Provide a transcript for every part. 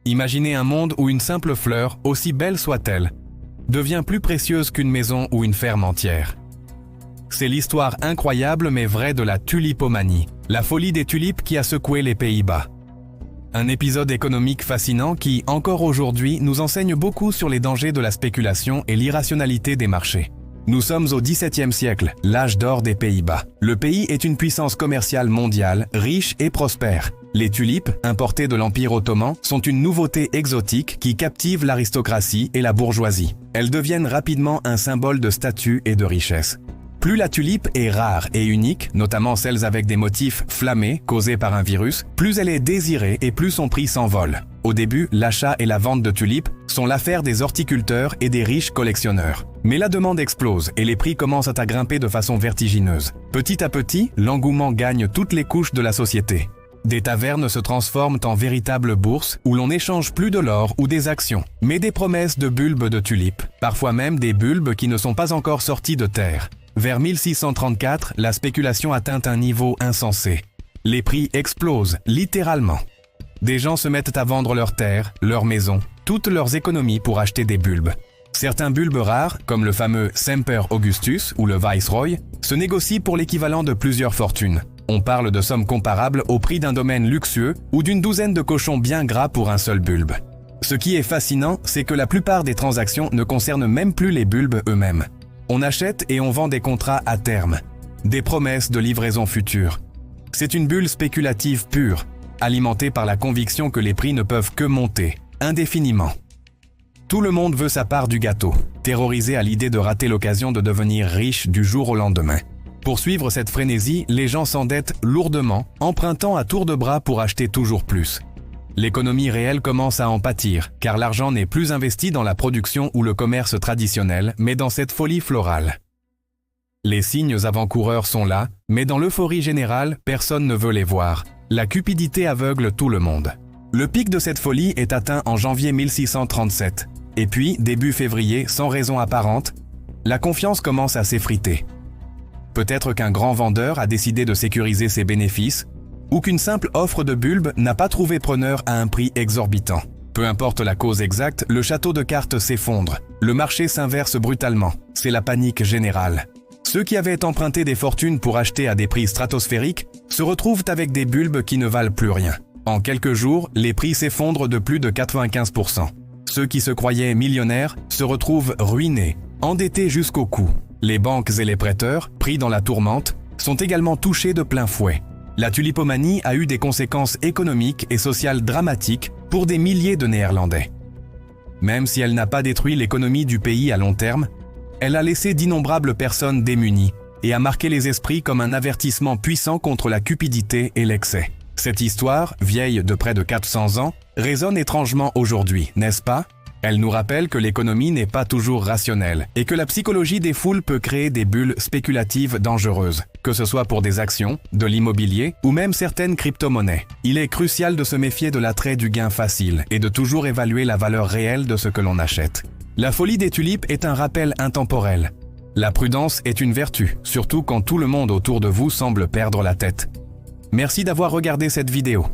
Imaginez un monde où une simple fleur, aussi belle soit-elle, devient plus précieuse qu'une maison ou une ferme entière. C'est l'histoire incroyable mais vraie de la tulipomanie, la folie des tulipes qui a secoué les Pays-Bas. Un épisode économique fascinant qui, encore aujourd'hui, nous enseigne beaucoup sur les dangers de la spéculation et l'irrationalité des marchés. Nous sommes au XVIIe siècle, l'âge d'or des Pays-Bas. Le pays est une puissance commerciale mondiale, riche et prospère. Les tulipes, importées de l'Empire ottoman, sont une nouveauté exotique qui captive l'aristocratie et la bourgeoisie. Elles deviennent rapidement un symbole de statut et de richesse. Plus la tulipe est rare et unique, notamment celles avec des motifs flammés causés par un virus, plus elle est désirée et plus son prix s'envole. Au début, l'achat et la vente de tulipes sont l'affaire des horticulteurs et des riches collectionneurs. Mais la demande explose et les prix commencent à grimper de façon vertigineuse. Petit à petit, l'engouement gagne toutes les couches de la société. Des tavernes se transforment en véritables bourses où l'on n'échange plus de l'or ou des actions, mais des promesses de bulbes de tulipes, parfois même des bulbes qui ne sont pas encore sortis de terre. Vers 1634, la spéculation atteint un niveau insensé. Les prix explosent, littéralement. Des gens se mettent à vendre leurs terres, leurs maisons, toutes leurs économies pour acheter des bulbes. Certains bulbes rares, comme le fameux Semper Augustus ou le Viceroy, se négocient pour l'équivalent de plusieurs fortunes. On parle de sommes comparables au prix d'un domaine luxueux ou d'une douzaine de cochons bien gras pour un seul bulbe. Ce qui est fascinant, c'est que la plupart des transactions ne concernent même plus les bulbes eux-mêmes. On achète et on vend des contrats à terme, des promesses de livraison future. C'est une bulle spéculative pure, alimentée par la conviction que les prix ne peuvent que monter, indéfiniment. Tout le monde veut sa part du gâteau, terrorisé à l'idée de rater l'occasion de devenir riche du jour au lendemain. Pour suivre cette frénésie, les gens s'endettent lourdement, empruntant à tour de bras pour acheter toujours plus. L'économie réelle commence à en pâtir, car l'argent n'est plus investi dans la production ou le commerce traditionnel, mais dans cette folie florale. Les signes avant-coureurs sont là, mais dans l'euphorie générale, personne ne veut les voir. La cupidité aveugle tout le monde. Le pic de cette folie est atteint en janvier 1637. Et puis, début février, sans raison apparente, la confiance commence à s'effriter. Peut-être qu'un grand vendeur a décidé de sécuriser ses bénéfices, ou qu'une simple offre de bulbes n'a pas trouvé preneur à un prix exorbitant. Peu importe la cause exacte, le château de cartes s'effondre. Le marché s'inverse brutalement. C'est la panique générale. Ceux qui avaient emprunté des fortunes pour acheter à des prix stratosphériques se retrouvent avec des bulbes qui ne valent plus rien. En quelques jours, les prix s'effondrent de plus de 95%. Ceux qui se croyaient millionnaires se retrouvent ruinés, endettés jusqu'au cou. Les banques et les prêteurs, pris dans la tourmente, sont également touchés de plein fouet. La tulipomanie a eu des conséquences économiques et sociales dramatiques pour des milliers de Néerlandais. Même si elle n'a pas détruit l'économie du pays à long terme, elle a laissé d'innombrables personnes démunies et a marqué les esprits comme un avertissement puissant contre la cupidité et l'excès. Cette histoire, vieille de près de 400 ans, résonne étrangement aujourd'hui, n'est-ce pas ? Elle nous rappelle que l'économie n'est pas toujours rationnelle et que la psychologie des foules peut créer des bulles spéculatives dangereuses, que ce soit pour des actions, de l'immobilier ou même certaines crypto-monnaies. Il est crucial de se méfier de l'attrait du gain facile et de toujours évaluer la valeur réelle de ce que l'on achète. La folie des tulipes est un rappel intemporel. La prudence est une vertu, surtout quand tout le monde autour de vous semble perdre la tête. Merci d'avoir regardé cette vidéo.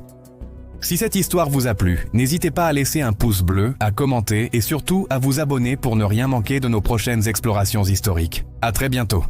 Si cette histoire vous a plu, n'hésitez pas à laisser un pouce bleu, à commenter et surtout à vous abonner pour ne rien manquer de nos prochaines explorations historiques. À très bientôt.